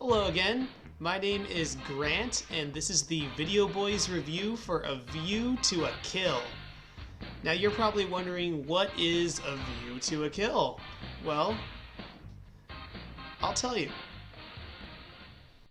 Hello again, my name is Grant and this is the Video Boys review for A View to a Kill. Now you're probably wondering, what is A View to a Kill? Well, I'll tell you.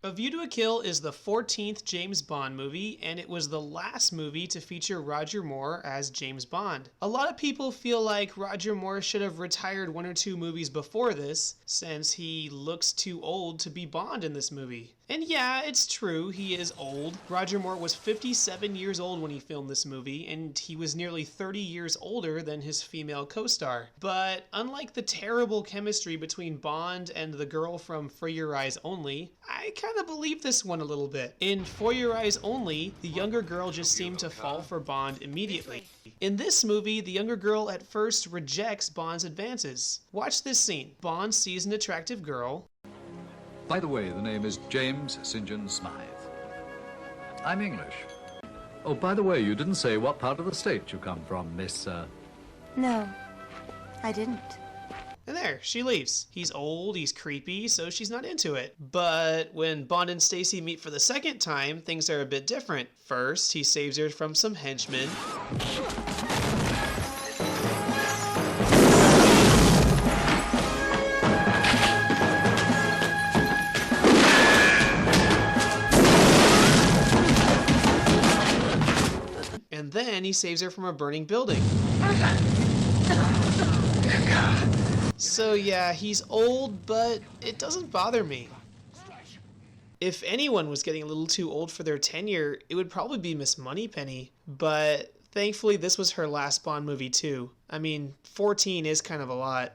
A View to a Kill is the 14th James Bond movie, and it was the last movie to feature Roger Moore as James Bond. A lot of people feel like Roger Moore should have retired one or two movies before this, since he looks too old to be Bond in this movie. And yeah, it's true, he is old. Roger Moore was 57 years old when he filmed this movie, and he was nearly 30 years older than his female co-star. But unlike the terrible chemistry between Bond and the girl from For Your Eyes Only, I kind of believe this one a little bit. In For Your Eyes Only, the younger girl just seemed to fall for Bond immediately. In this movie, the younger girl at first rejects Bond's advances. Watch this scene. Bond sees an attractive girl. By the way, the name is James St. John Smythe. I'm English. Oh, by the way, you didn't say what part of the state you come from, Miss, No, I didn't. And there, she leaves. He's old, he's creepy, so she's not into it. But when Bond and Stacy meet for the second time, things are a bit different. First, he saves her from some henchmen. And then he saves her from a burning building. So yeah, he's old, but it doesn't bother me. If anyone was getting a little too old for their tenure, it would probably be Miss Moneypenny. But thankfully this was her last Bond movie too. I mean, 14 is kind of a lot.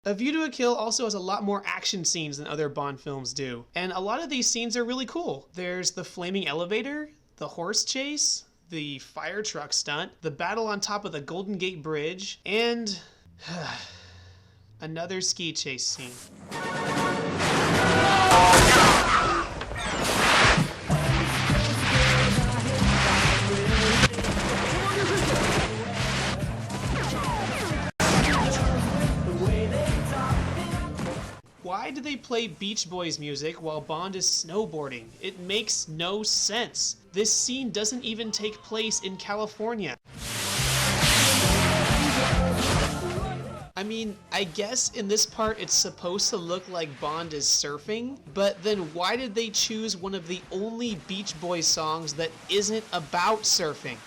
A View to a Kill also has a lot more action scenes than other Bond films do. And a lot of these scenes are really cool. There's the flaming elevator, the horse chase, the fire truck stunt, the battle on top of the Golden Gate Bridge, and another ski chase scene. Why do they play Beach Boys music while Bond is snowboarding? It makes no sense. This scene doesn't even take place in California. I mean, I guess in this part it's supposed to look like Bond is surfing, but then why did they choose one of the only Beach Boys songs that isn't about surfing?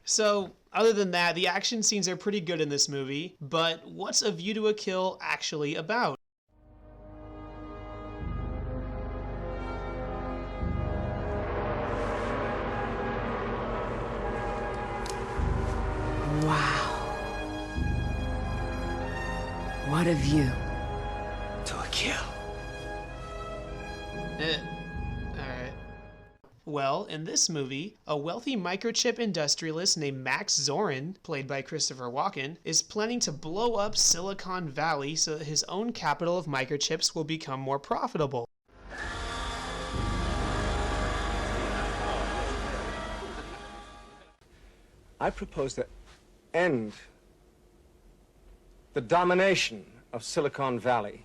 So, other than that, the action scenes are pretty good in this movie, but what's A View to a Kill actually about? Wow. What a view. To a kill. Alright. Well, in this movie, a wealthy microchip industrialist named Max Zorin, played by Christopher Walken, is planning to blow up Silicon Valley so that his own capital of microchips will become more profitable. I propose to end the domination of Silicon Valley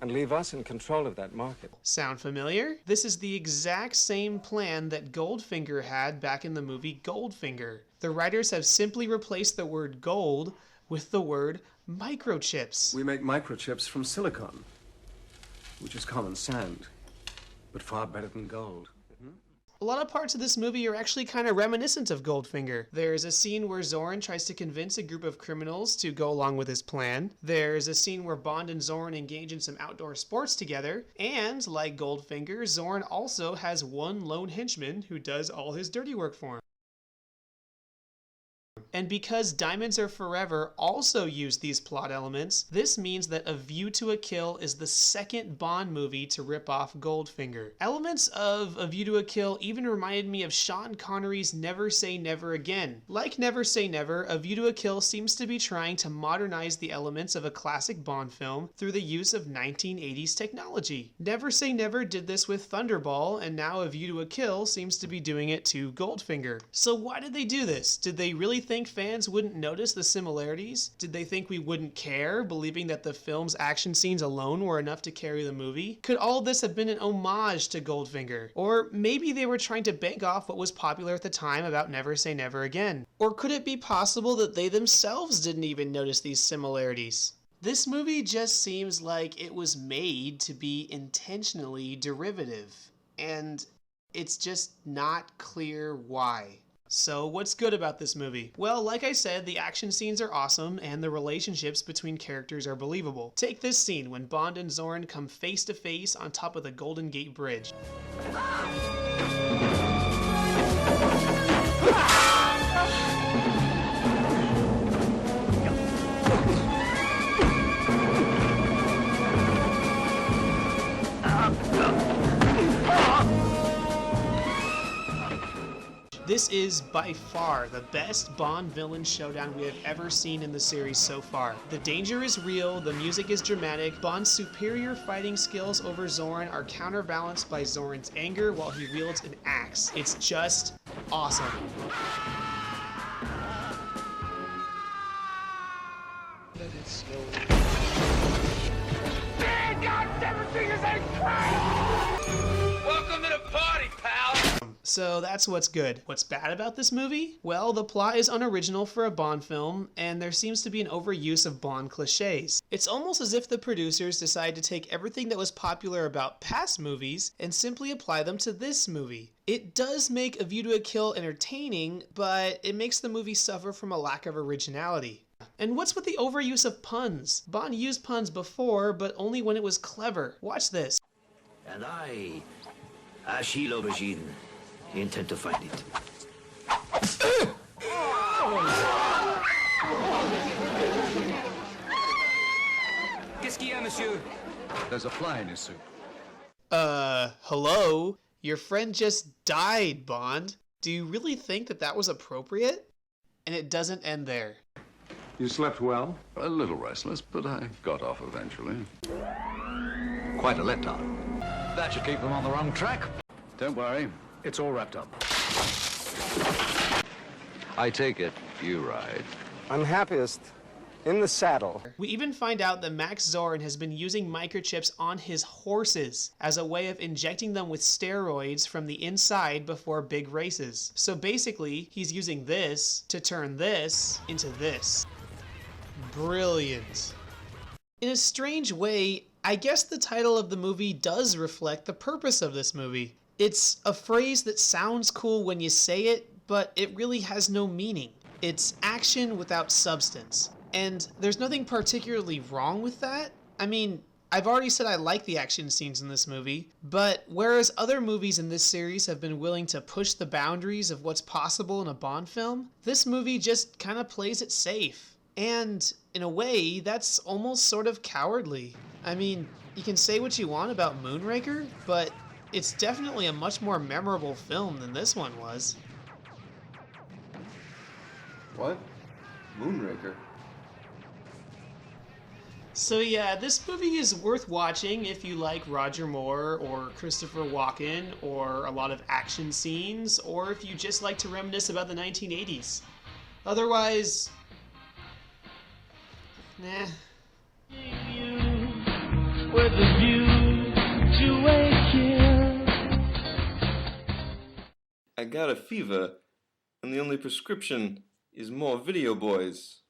and leave us in control of that market. Sound familiar? This is the exact same plan that Goldfinger had back in the movie Goldfinger. The writers have simply replaced the word gold with the word microchips. We make microchips from silicon, which is common sand, but far better than gold. A lot of parts of this movie are actually kind of reminiscent of Goldfinger. There's a scene where Zorin tries to convince a group of criminals to go along with his plan. There's a scene where Bond and Zorin engage in some outdoor sports together. And, like Goldfinger, Zorin also has one lone henchman who does all his dirty work for him. And because Diamonds Are Forever also used these plot elements, this means that A View to a Kill is the second Bond movie to rip off Goldfinger. Elements of A View to a Kill even reminded me of Sean Connery's Never Say Never Again. Like Never Say Never, A View to a Kill seems to be trying to modernize the elements of a classic Bond film through the use of 1980s technology. Never Say Never did this with Thunderball, and now A View to a Kill seems to be doing it to Goldfinger. So why did they do this? Did they really think think fans wouldn't notice the similarities? Did they think we wouldn't care, believing that the film's action scenes alone were enough to carry the movie? Could all of this have been an homage to Goldfinger? Or maybe they were trying to bank off what was popular at the time about Never Say Never Again? Or could it be possible that they themselves didn't even notice these similarities? This movie just seems like it was made to be intentionally derivative, and it's just not clear why. So what's good about this movie? Well, like I said, the action scenes are awesome and the relationships between characters are believable. Take this scene when Bond and Zorin come face to face on top of the Golden Gate Bridge. This is by far the best Bond villain showdown we have ever seen in the series so far. The danger is real, the music is dramatic, Bond's superior fighting skills over Zorin are counterbalanced by Zorin's anger while he wields an axe. It's just awesome. Let it snow. Man, God, everything is incredible! Welcome to the party, pal! So that's what's good. What's bad about this movie? Well, the plot is unoriginal for a Bond film, and there seems to be an overuse of Bond cliches. It's almost as if the producers decided to take everything that was popular about past movies and simply apply them to this movie. It does make A View to a Kill entertaining, but it makes the movie suffer from a lack of originality. And what's with the overuse of puns? Bond used puns before, but only when it was clever. Watch this. And I, Achille Aubergine, intend to find it. Qu'est-ce qu'il y a, monsieur? There's a fly in his soup. Hello? Your friend just died, Bond. Do you really think that that was appropriate? And it doesn't end there. You slept well? A little restless, but I got off eventually. Quite a letdown. That should keep them on the wrong track. Don't worry, it's all wrapped up. I take it you ride. I'm happiest in the saddle. We even find out that Max Zorin has been using microchips on his horses as a way of injecting them with steroids from the inside before big races. So basically, he's using this to turn this into this. Brilliant. In a strange way, I guess the title of the movie does reflect the purpose of this movie. It's a phrase that sounds cool when you say it, but it really has no meaning. It's action without substance. And there's nothing particularly wrong with that. I mean, I've already said I like the action scenes in this movie, but whereas other movies in this series have been willing to push the boundaries of what's possible in a Bond film, this movie just kind of plays it safe. And in a way, that's almost sort of cowardly. I mean, you can say what you want about Moonraker, but it's definitely a much more memorable film than this one was. What? Moonraker? So yeah, this movie is worth watching if you like Roger Moore or Christopher Walken or a lot of action scenes, or if you just like to reminisce about the 1980s. Otherwise, nah. With a view to a kill. I got a fever, and the only prescription is more Video Boys.